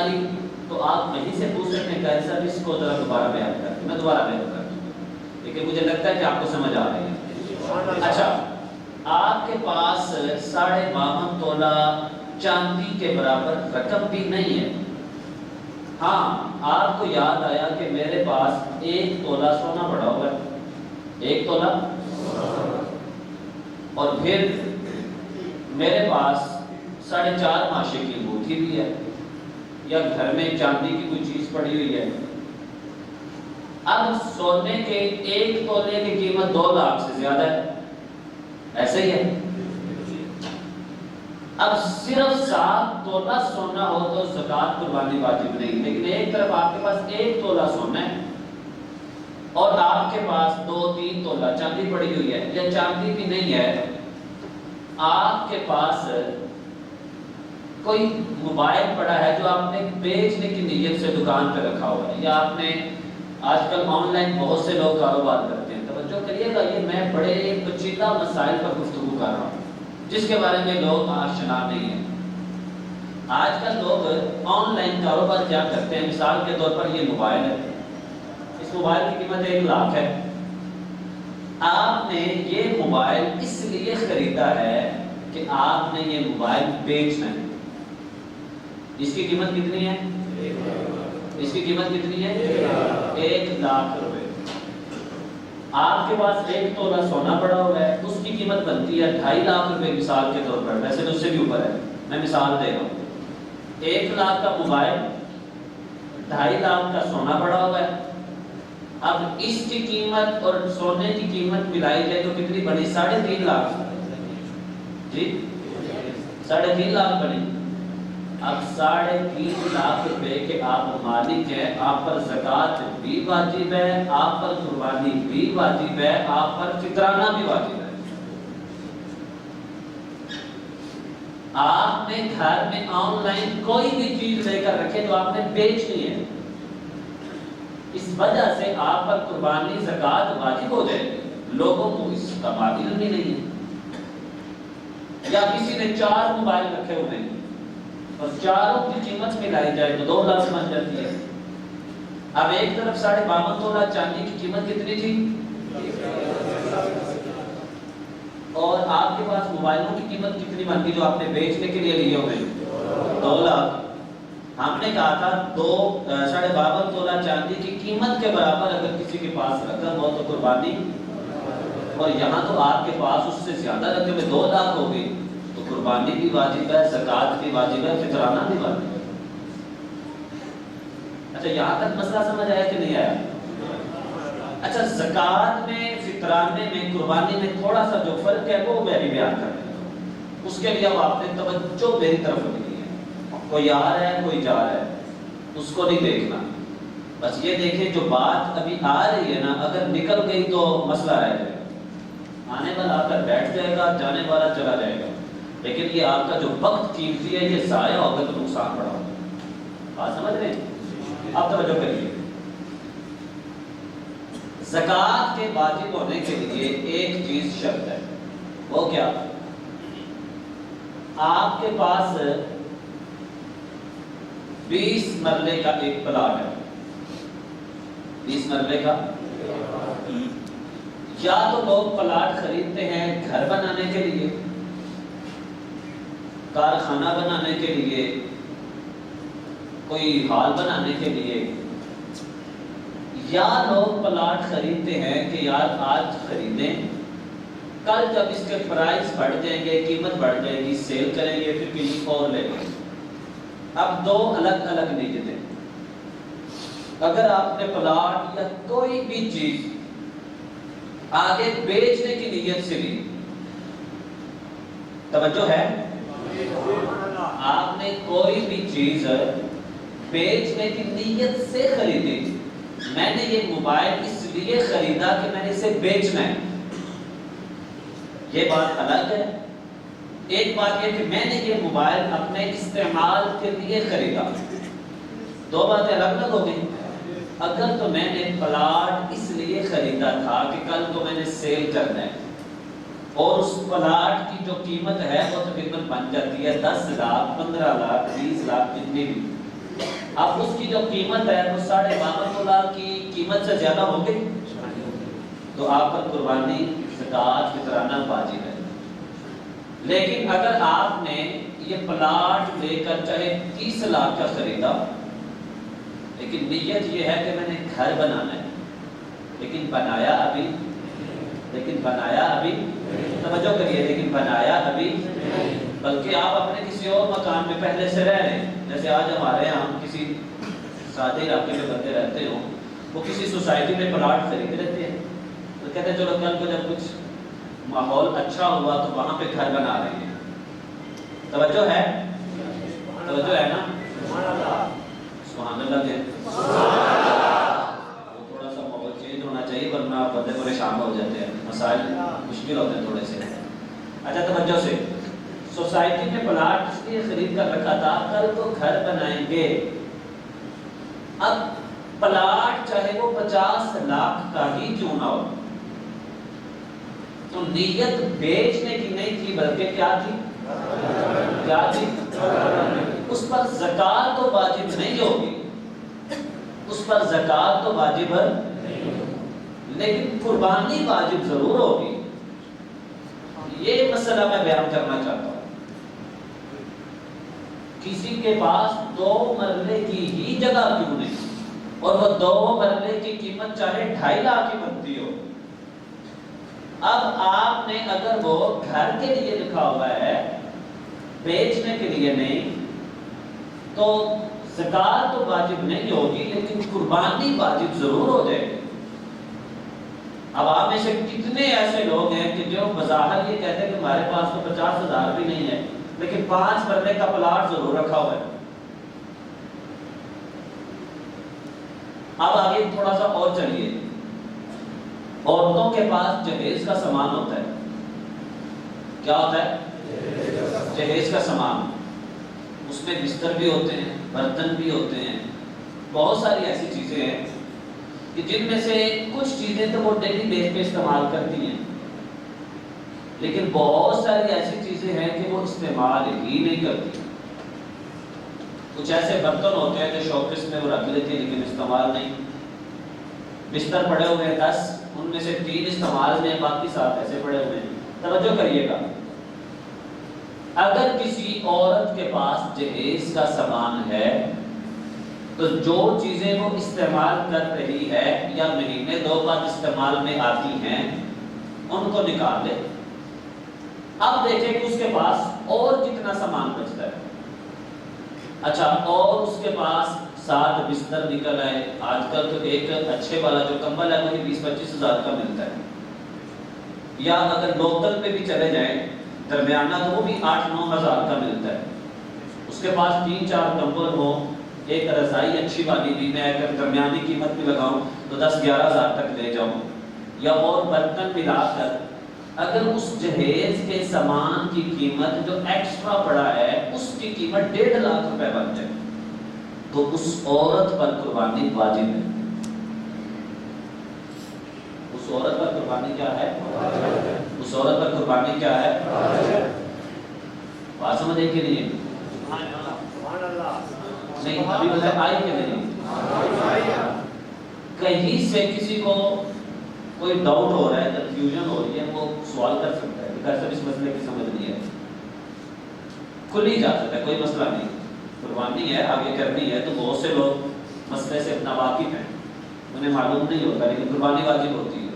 لی تو آپ وہیں سے پوچھ سکتے ہیں کہ صاحب اس کو ذرا دوبارہ بیان کر دیں، میں دوبارہ بیان کر دوں، لیکن مجھے لگتا ہے کہ آپ کو سمجھ آ رہی ہے۔ اچھا، آپ کے پاس 52.5 تولہ چاندی کے برابر رقم بھی نہیں ہے، ہاں آپ کو یاد آیا کہ میرے پاس 1 تولہ سونا پڑا ہوا ہے، 1 تولہ، اور پھر میرے پاس 4.5 ماشے کی انگوٹھی بھی ہے، یا گھر میں چاندی کی کوئی چیز پڑی ہوئی ہے۔ اب سونے کے 1 تولے کی قیمت 2 لاکھ سے زیادہ ہے، ایسے ہی ہے۔ اب صرف 7 تولہ سونا ہو تو زکوٰۃ قربانی واجب نہیں، لیکن ایک طرف آپ کے پاس 1 تولہ سونا ہے اور آپ کے پاس 2-3 تولہ چاندی پڑی ہوئی ہے، یا چاندی بھی نہیں ہے، آپ کے پاس کوئی موبائل پڑا ہے جو آپ نے بیچنے کی نیت سے دکان پہ رکھا ہوا ہے، یا آپ نے آج کل آن لائن بہت سے لوگ کاروبار کرتے ہیں، توجہ کریے گا، یہ میں بڑے پیچیدہ مسائل پر گفتگو کر رہا ہوں جس کے بارے میں لوگ آشنا نہیں ہیں۔ آج کل لوگ آن لائن کاروبار کیا کرتے ہیں، مثال کے طور پر یہ موبائل ہے، اس موبائل کی قیمت 1 لاکھ ہے، آپ نے یہ موبائل اس لیے خریدا ہے کہ آپ نے یہ موبائل بیچنا ہے۔ اس کی قیمت کتنی ہے؟ اس کی قیمت کتنی ہے؟ 1 لاکھ روپے۔ آپ کے پاس 1 تولہ سونا پڑا ہوا ہے، اس کی قیمت بنتی ہے 2.5 لاکھ روپے مثال کے طور پر، ویسے تو اس سے بھی اوپر ہے، میں مثال دے رہا ہوں۔ 1 لاکھ کا موبائل، 2.5 لاکھ کا سونا پڑا ہوا ہے، اب اس کی قیمت اور سونے کی قیمت ملائی جائے تو کتنی بنی؟ 3.5 لاکھ، جی 3.5 لاکھ بنی۔ اب 3.5 لاکھ روپے کے آپ مالک ہیں، آپ پر زکوٰۃ بھی واجب ہے، آپ پر قربانی بھی واجب ہے، آپ پر فطرانہ بھی واجب ہے۔ آپ نے گھر میں آن لائن کوئی بھی چیز لے کر رکھے تو آپ نے بیچنی ہے، اس وجہ سے آپ پر قربانی زکوٰۃ واجب ہو جائے گی، لوگوں کو اس کا معلوم بھی نہیں ہے۔ یا کسی نے 4 موبائل رکھے ہوئے ہیں اور چاروں کی قیمت ملائی جائے تو 2 لاکھ بن جاتی ہے۔ اب ایک طرف 52.5 تولہ چاندی کی قیمت کتنی تھی اور آپ کے پاس موبائلوں کی قیمت کتنی بنتی جو آپ نے بیچنے کے لیے لیے ہوئے؟ 2 لاکھ۔ ہم نے کہا تھا 52.5 تولہ چاندی کی قیمت کے برابر اگر کسی کے پاس رقم ہو تو قربانی، اور یہاں تو آپ کے پاس اس سے زیادہ رقم ہے، 2 لاکھ ہو گئی، تو قربانی بھی واجب ہے، زکوٰۃ بھی واجب ہے، فطرانہ بھی واجب ہے۔ اچھا، یہاں تک مسئلہ سمجھ آیا کہ نہیں آیا؟ اچھا، زکوٰۃ میں، فطرانے میں، قربانی میں تھوڑا سا جو فرق ہے وہ میں بھی بیان کر رہا ہوں، اس کے لیے اب آپ نے توجہ میری طرف رکھنی ہے۔ کوئی آ رہا ہے، کوئی جا رہا ہے، اس کو نہیں دیکھنا، بس یہ دیکھیں جو بات ابھی آ رہی ہے نا، اگر نکل گئی تو مسئلہ رہ جائے گا، آنے والا آ کر بیٹھ جائے گا، جانے والا چلا جائے گا، لیکن یہ آپ کا جو وقت قیمتی ہے یہ ضائع ہوگا تو نقصان بڑا ہوگا۔ بات سمجھ رہے ہیں؟ آپ توجہ کریے، زکوٰۃ کے واجب ہونے کے لیے ایک چیز شرط ہے، وہ کیا؟ آپ کے پاس 20 مرلے کا ایک پلاٹ ہے، 20 مرلے کا، یا تو لوگ پلاٹ خریدتے ہیں گھر بنانے کے لیے، کارخانہ بنانے کے لیے، کوئی ہال بنانے کے لیے، یا لوگ پلاٹ خریدتے ہیں کہ یار آج خریدیں، کل جب اس کے پرائز بڑھ جائیں گے، قیمت بڑھ جائے گی، سیل کریں گے، پھر کسی اور لیں گے۔ اب 2 الگ الگ نیتیں۔ اگر آپ نے پلاٹ یا کوئی بھی چیز آگے بیچنے کی نیت سے لی، توجہ ہے، آپ نے کوئی بھی چیز بیچنے کی نیت سے خریدی، میں نے یہ موبائل اس لیے خریدا کہ میں نے اسے بیچنا ہے، یہ بات الگ ہے۔ ایک بات یہ کہ میں نے یہ موبائل اپنے استعمال کے لیے خریدا، 2 باتیں الگ الگ ہو گئی۔ اگر تو میں نے پلاٹ اس لیے خریدا تھا کہ کل کو میں نے سیل کرنا ہے، اور اس پلاٹ کی جو قیمت ہے وہ تقریباً بن جاتی ہے 10 لاکھ، 15 لاکھ، 20 لاکھ، جتنی بھی، اب اس کی جو قیمت ہے وہ 52 تولہ کی قیمت سے زیادہ ہو گئی تو آپ پر قربانی زکات فطرانہ واجب ہے. لیکن اگر آپ نے یہ پلاٹ لے کر چاہے 30 لاکھ کا خریدا لیکن نیت یہ ہے کہ میں نے گھر بنانا ہے لیکن بنایا ابھی توجہ کریے لیکن بنایا ابھی بلکہ آپ اپنے کسی اور مکان میں پہلے سے رہ رہے ہیں. جیسے آج ہمارے یہاں کسی سادے علاقے میں بندے رہتے ہوں وہ کسی سوسائٹی میں پلاٹ خرید لیتے ہیں تو کہتے ہیں چلو کل کو جب کچھ ماحول اچھا ہوا تو وہاں پہ گھر بنا رہے ہیں. توجہ ہے نا سبحان اللہ جی. تھوڑا سا ماحول چینج ہونا چاہیے ورنہ بندے پریشان ہو جاتے ہیں مسائل مشکل ہوتے ہیں تھوڑے سے. اچھا توجہ سے سوسائٹی میں پلاٹ اس لیے خرید کر رکھا تھا کل کو گھر بنائیں گے. اب پلاٹ چاہے وہ 50 لاکھ کا ہی کیوں نہ ہو تو نیت بیچنے کی نہیں تھی بلکہ کیا تھی اس پر زکات تو واجب نہیں ہوگی لیکن قربانی واجب ضرور ہوگی. یہ مسئلہ میں بیان کرنا چاہتا ہوں. کسی کے پاس 2 مرلے کی ہی جگہ کیوں نہیں اور وہ 2 مرلے کی قیمت چاہے 2.5 لاکھ کی بنتی ہو. اب آپ نے اگر وہ گھر کے لیے لکھا ہوا ہے بیچنے کے لیے نہیں تو زکات تو واجب نہیں ہوگی لیکن قربانی واجب ضرور ہو جائے گی. اب آپ میں سے کتنے ایسے لوگ ہیں کہ جو بظاہر یہ کہتے ہیں کہ ہمارے پاس تو 50,000 بھی نہیں ہے لیکن 5 مرلے کا پلاٹ ضرور رکھا ہوا ہے. اب آگے تھوڑا سا اور چلیے. عورتوں کے پاس جہیز کا سامان ہوتا ہے. کیا ہوتا ہے؟ جہیز کا سامان. اس میں بستر بھی ہوتے ہیں برتن بھی ہوتے ہیں بہت ساری ایسی چیزیں ہیں کہ جن میں سے کچھ چیزیں تو وہ ڈیلی بیس پہ استعمال کرتی ہیں لیکن بہت ساری ایسی چیزیں ہیں کہ وہ استعمال ہی نہیں کرتی. کچھ ایسے برتن ہوتے ہیں جو شوکیس میں وہ رکھ لیتی ہیں لیکن استعمال نہیں. بستر پڑے ہوئے ہیں 10 ان میں سے 3 استعمال میں باقی 7 ایسے پڑے ہوئے ہیں. توجہ کریے گا. اگر کسی عورت کے پاس جہیز کا سامان ہے تو جو چیزیں وہ استعمال کر رہی ہے یا مہینے 2 بعد استعمال میں آتی ہیں ان کو نکال لے. اب دیکھیں کہ اس کے پاس اور کتنا سامان بچتا ہے. اچھا اور اس کے پاس 7 بستر نکل آئے. آج کل تو ایک اچھے والا جو کمبل ہے وہی 20-25 ہزار کا ملتا ہے. یا اگر لوکل پہ بھی چلے جائیں درمیانہ تو وہ بھی 8-9 ہزار کا ملتا ہے. اس کے پاس 3-4 کمبل ہو ایک رضائی اچھی والی بھی میں اگر درمیانی قیمت بھی لگاؤں تو 10-11 ہزار تک لے جاؤں یا اور برتن ملا کر اگر اس جہیز کے سامان کی قیمت جو ایکسٹرا پڑا ہے اس کی قیمت 1.5 لاکھ روپے بن جائے تو اس عورت پر قربانی واجب ہے. اس عورت پر قربانی کیا ہے؟ اس عورت پر قربانی کیا ہے؟ بات سمجھے کہ نہیں؟ نہیں ابھی بتائیں آئی کہ نہیں؟ کہیں سے کسی کو کوئی ڈاؤٹ ہو رہا ہے کنفیوژن ہو رہی ہے وہ سوال کر سکتا ہے کہ سب اس مسئلے کی سمجھ نہیں ہے. کھلی جا سکتا ہے کوئی مسئلہ نہیں. قربانی ہے آگے کرنی ہے تو بہت سے لوگ مسئلے سے اتنا واقف ہیں انہیں معلوم نہیں ہوتا لیکن قربانی واجب ہوتی ہے.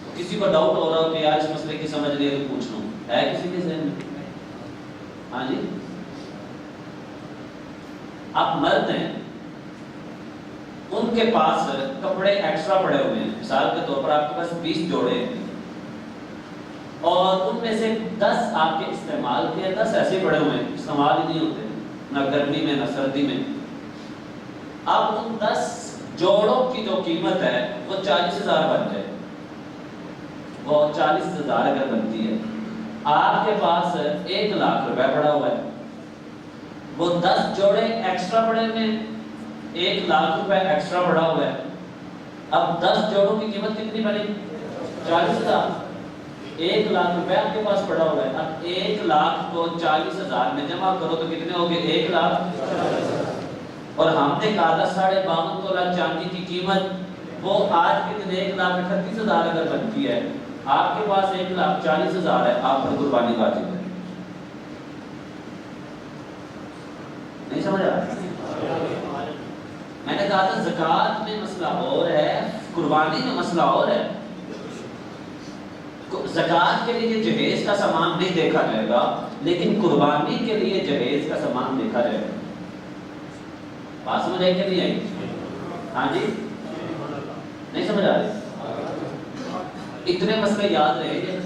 تو کسی کو ڈاؤٹ ہو رہا ہو کہ یار اس مسئلے کی سمجھ نہیں ہے تو پوچھ لوں. ہے کسی کے ذہن میں؟ ہاں جی. آپ مرد ہیں ان کے پاس کپڑے ایکسٹرا پڑے ہوئے ہیں. مثال کے طور پر آپ کے پاس 20 جوڑے ہیں اور ان میں سے 10 آپ کے استعمال کے 10 ایسے پڑے ہوئے ہیں استعمال ہی نہیں ہوتے نہ گرمی میں نہ سردی میں. اب ان 10 جوڑوں کی جو قیمت ہے وہ 40,000 بن جائے. وہ 40,000 اگر بنتی ہے آپ کے پاس 1 لاکھ روپے پڑا ہوا ہے. وہ 10 جوڑے ایکسٹرا پڑے ہوئے ہیں 1 لاکھ روپے ایکسٹرا پڑا ہوا ہے. اب 10 جوڑوں کی قیمت کتنی بنی؟ 40,000. 1 لاکھ روپے آپ کے پاس پڑا ہوا ہے. اب 1 لاکھ کو 40,000 میں جمع کرو تو کتنے ہو گئے؟ 1 لاکھ. اور ہم نے کہا تھا 52.5 تولہ چاندی کی قیمت وہ آج کے دن 1,38,000 اگر بنتی ہے، آپ کے پاس 1,40,000 ہے، آپ پر قربانی واجب ہے. نہیں سمجھ آ رہا؟ میں نے کہا تھا زکوٰۃ میں مسئلہ اور ہے، قربانی میں مسئلہ اور ہے. زکوٰۃ کے لیے جہیز کا سامان نہیں دیکھا جائے گا، لیکن قربانی کے لیے جہیز کا سامان دیکھا جائے گا. بات سمجھ آئی کہ نہیں آئی؟ ہاں جی، نہیں سمجھ آ رہی؟ اتنے مسئلے یاد رہے گے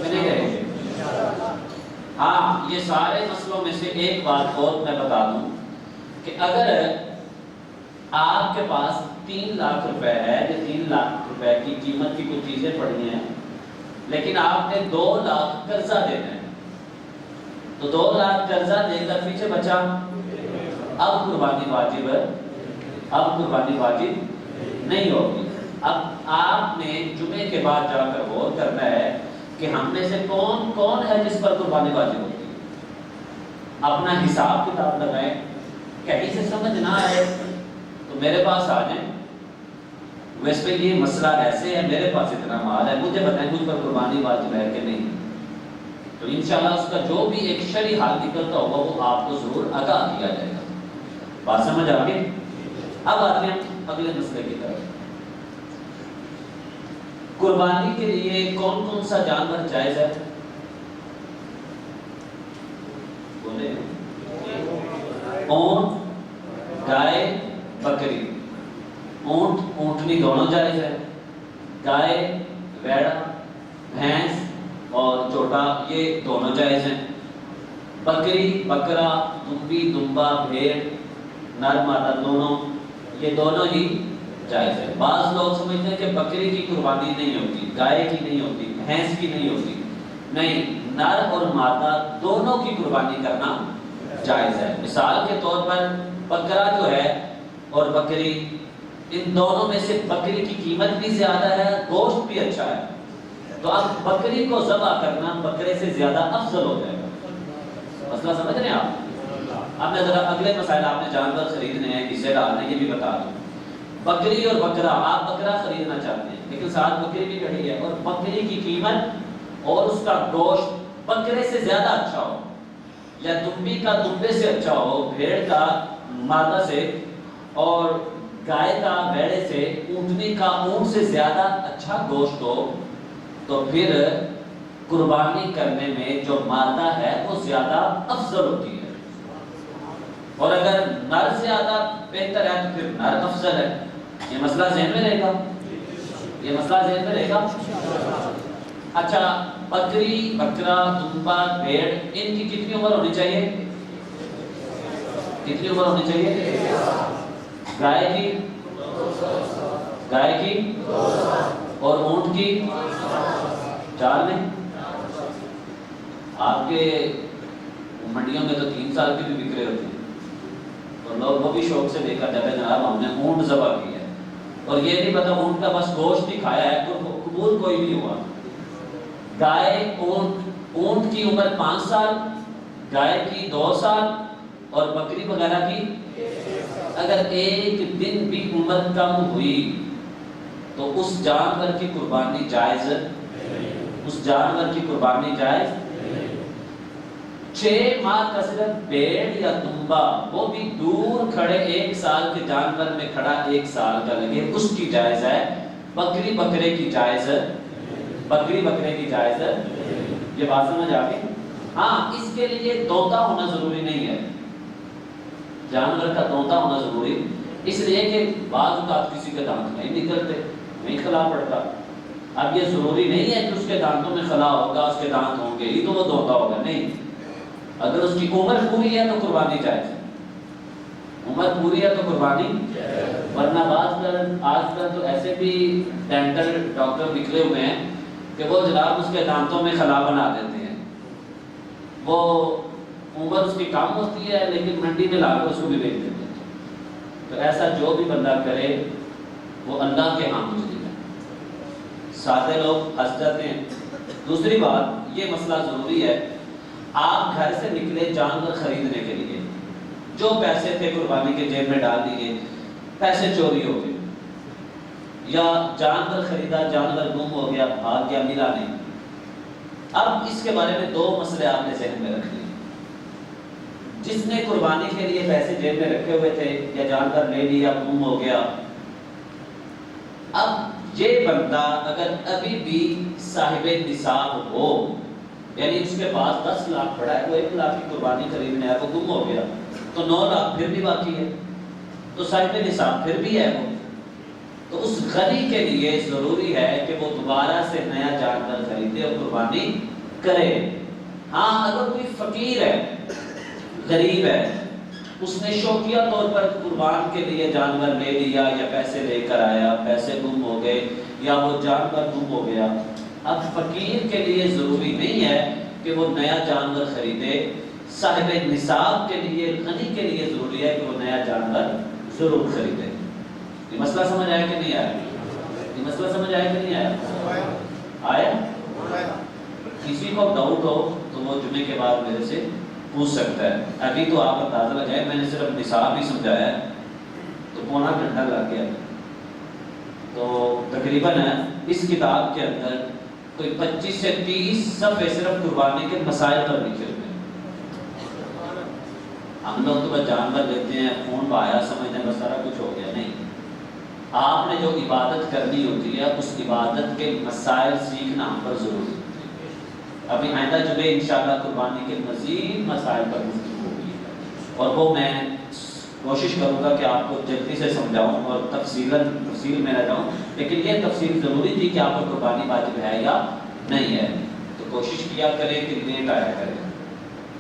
میں نہیں رہے گے. ہاں، یہ سارے مسئلوں میں سے ایک بات اور میں بتا دوں کہ اگر آپ کے پاس 3 لاکھ روپے ہے یا 3 لاکھ روپے کی قیمت کی کچھ چیزیں پڑی ہیں، لیکن آپ نے 2 لاکھ قرضہ دینا ہے، تو 2 لاکھ قرضہ دے کر پیچھے بچا، اب قربانی واجب ہے، اب قربانی واجب نہیں ہوگی. اب آپ نے جمعے کے بعد جا کر غور کرنا ہے کہ ہم میں سے کون کون ہے جس پر قربانی واجب ہوتی ہے. اپنا حساب کتاب لگائیں، کہیں سے سمجھ نہ آئے تو میرے پاس آ جائیں. ویسے یہ مسئلہ ایسے ہے، میرے پاس اتنا مال ہے، مجھے بتائیں مجھ پر قربانی واجب ہے کہ نہیں. تو انشاءاللہ اس کا جو بھی ایک شرعی حال نکلتا ہوگا وہ آپ کو ضرور آگاہ کیا جائے گا. بات سمجھ آ گئی؟ اب آتے ہیں اگلے مسئلے کی طرف. قربانی کے لیے کون کون سا جانور جائز ہے؟ بولے. اونٹ، گائے، بکری. اونٹ اونٹنی دونوں جائز ہے، گائے، ویڑا، بھینس اور چوٹا یہ دونوں جائز ہیں. بکری، بکرا، دمبی، دمبا، بھیڑ، نر مادہ دونوں، یہ دونوں ہی جائز ہے. بعض لوگ سمجھتے ہیں کہ بکری کی قربانی نہیں ہوتی، گائے کی نہیں ہوتی، بھینس کی نہیں ہوتی. نہیں، نر اور مادہ دونوں کی قربانی کرنا جائز ہے. مثال کے طور پر بکرا جو ہے اور بکری، ان دونوں میں سے بکری کی قیمت بھی زیادہ ہے، گوشت بھی اچھا ہے، تو اب بکری کو ذبح کرنا بکرے سے زیادہ افضل ہو جائے گا. مسئلہ سمجھ رہے ہیں آپ؟ اب میں ذرا اگلے مسائل، آپ نے جانور خریدنے ہیں، حصے ڈالنے ہیں، یہ بھی بتا دوں. بکری اور بکرا، آپ بکرا خریدنا چاہتے ہیں لیکن ساتھ بکری بھی کھڑی ہے، اور بکری کی قیمت اور اس کا گوشت بکرے سے زیادہ اچھا ہو، یا دمبی کا دمبے سے اچھا ہو، بھیڑ کا مادہ سے، اور گائے کا ویڑے سے، اونٹنی کا اونٹ سے زیادہ اچھا گوشت ہو، تو پھر قربانی کرنے میں جو مادہ ہے وہ زیادہ افضل ہوتی ہے. اور اگر نر زیادہ بہتر ہے تو پھر نر افضل ہے. یہ مسئلہ ذہن میں رہے گا، یہ مسئلہ ذہن میں رہے گا. اچھا، بکری، بکرا، دمبا، بھیڑ، ان کی کتنی عمر ہونی چاہیے؟ کتنی عمر ہونی چاہیے؟ گائے کی اور اونٹ کی 4 میں. آپ کے منڈیوں میں تو 3 سال کی بھی بک رہے ہوتے ہیں، اور لوگ وہ بھی شوق سے دیکھا جاتا ہے جناب ہم نے اونٹ ذبح کیا ہے، اور یہ نہیں پتا اونٹ کا بس گوشت ہی کھایا ہے، تو قبول کوئی نہیں ہوا. گائے، اونٹ کی عمر 5 سال، گائے کی 2 سال، اور بکری وغیرہ کی اگر 1 دن بھی عمر کم ہوئی تو اس جانور کی قربانی جائز، اس جانور کی قربانی جائز. 6 ماہ کا صرف بھیڑ یا دمبا، وہ بھی دور کھڑے 1 سال کے جانور میں کھڑا 1 سال کا لگے، اس کی جائز ہے. بکری بکرے کی جائز، بکری بکرے کی جائز. یہ بات سمجھ آ گئی؟ ہاں، اس کے لیے دوتا ہونا ضروری نہیں ہے، جانور کا دوتا ہونا ضروری اس لیے کہ بعض اوقات کسی کے دانت نہیں نکلتے، نہیں خلا پڑتا. اب یہ ضروری نہیں ہے کہ اس کے دانتوں میں خلا ہوگا، اس کے دانت ہوں گے ہی تو وہ دوتا ہوگا، نہیں. اگر اس کی عمر پوری ہے تو قربانی جائز ہے، عمر پوری ہے تو قربانی. ورنہ آج کل تو ایسے بھی ڈینٹل ڈاکٹر نکلے ہوئے ہیں کہ وہ جناب اس کے دانتوں میں خلا بنا دیتے ہیں. وہ عمر اس کی کم ہوتی ہے لیکن منڈی میں لا کر اس کو بھی بیچ دیتے ہیں. تو ایسا جو بھی بندہ کرے وہ اللہ کے ہاں مجرم ہے. سادے لوگ ہنس جاتے ہیں. دوسری بات، یہ مسئلہ ضروری ہے، آپ گھر سے نکلے جانور خریدنے کے لیے، جو پیسے تھے قربانی کے جیب میں ڈال دیے، پیسے چوری ہو گئے، یا جانور خریدا، جانور گم ہو گیا، بھاگ گیا، ملا نہیں۔ اب اس کے بارے میں دو مسئلے آپ نے ذہن میں رکھ لیے۔ جس نے قربانی کے لیے پیسے جیب میں رکھے ہوئے تھے یا جانور لے لیا، گم ہو گیا، اب یہ بندہ اگر ابھی بھی صاحب نصاب ہو، یعنی اس کے پاس 10 لاکھ پڑا ہے، وہ 1 لاکھ کی قربانی خریدنے ہے، وہ گم ہو گیا، تو 9 لاکھ پھر بھی باقی ہے، تو صاحب نصاب پھر بھی ہے وہ۔ تو اس غنی کے لیے ضروری ہے کہ وہ دوبارہ سے نیا جانور خریدے اور قربانی کرے۔ ہاں اگر کوئی فقیر ہے، غریب ہے، اس نے شوقیہ طور پر قربان کے لیے جانور لے لیا یا پیسے لے کر آیا، پیسے گم ہو گئے یا وہ جانور گم ہو گیا، اب فقیر کے لیے ضروری نہیں ہے کہ وہ نیا جانور خریدے، صاحب نصاب کے لیے، غنی کے لیے ضروری ہے کہ وہ نیا جانور ضرور خریدے۔ یہ مسئلہ سمجھ آیا کہ نہیں آیا؟ یہ مسئلہ سمجھ آیا کہ نہیں آیا؟ آیا؟ کسی کو ڈاؤٹ ہو تو وہ جمعے کے بعد میرے سے پوچھ سکتا ہے۔ ابھی تو آپ اندازہ لگائیں، میں نے صرف نصاب ہی سمجھایا ہے تو پونا گھنٹہ لگ گیا۔ تو تقریباً اس کتاب کے اندر کوئی 25 سے 30 صفحے صرف قربانی کے مسائل پر لکھے ہوئے ہیں۔ ہم لوگ تو بس جانور لیتے ہیں، خون بہایا سمجھتے ہیں بس سارا کچھ ہو گیا، نہیں۔ آپ نے جو عبادت کرنی ہوتی ہے اس عبادت کے مسائل سیکھنا ہم پر ضروری ہے۔ ابھی آئندہ جمعے انشاءاللہ قربانی کے مزید مسائل پر گفتگو ہوگی، اور وہ میں کوشش کروں گا کہ آپ کو جلدی سے سمجھاؤں اور تفصیل میں نہ جاؤں، لیکن یہ تفصیل ضروری تھی کہ آپ کو قربانی واجب ہے یا نہیں ہے، تو کوشش کیا کریں کہ لیٹ آیا کریں،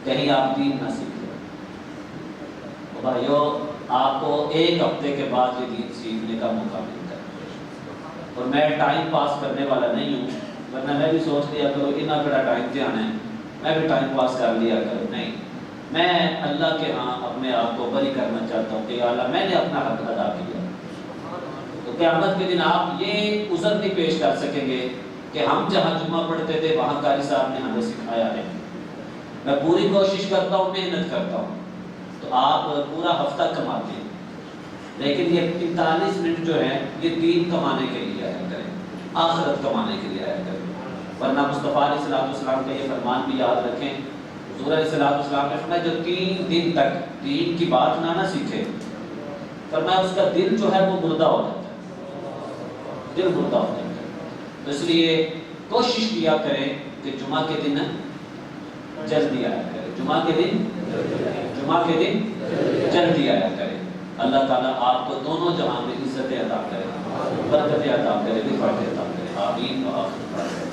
کہیں آپ دین نہ سیکھ لیں۔ بھائیو، آپ کو 1 ہفتے کے بعد یہ دین سیکھنے کا موقع ملتا ہے، اور میں ٹائم پاس کرنے والا نہیں ہوں، ورنہ میں بھی سوچ لیا کرو کہ نہ بڑا ٹائم پہ آنا ہے، میں بھی ٹائم پاس کر لیا کروں، نہیں۔ میں اللہ کے ہاں اپنے آپ کو بری کرنا چاہتا ہوں کہ یا اللہ میں نے اپنا حق ادا کیا، تو قیامت کے دن آپ یہ عذر نہیں پیش کر سکیں گے کہ ہم جہاں جمعہ پڑھتے تھے وہاں قاری صاحب نے ہمیں سکھایا ہے۔ میں پوری کوشش کرتا ہوں، محنت کرتا ہوں، تو آپ پورا ہفتہ کماتے ہیں، لیکن یہ 45 منٹ جو ہے یہ دین کمانے کے لیے آیا کریں، آخرت کمانے کے لیے آیا کریں، ورنہ مصطفیٰ علیہ السلام کا یہ فرمان بھی یاد رکھیں۔ حضور علیہ السلام نے فرمایا جو 3 دن تک دین کی بات نہ سیکھے، فرمایا اس کا دل جو ہے وہ مردہ ہو جاتا ہے، دل مردہ ہو جاتا ہے۔ تو اس لیے کوشش کیا کریں کہ جمعہ کے دن جلدی آیا کرے، جمعہ کے دن جلدی آیا کرے۔ اللہ تعالیٰ آپ کو دونوں جہاں میں عزت عطا کرے، برکت عطا کرے، رفعت عطا کرے، آمین و آخر۔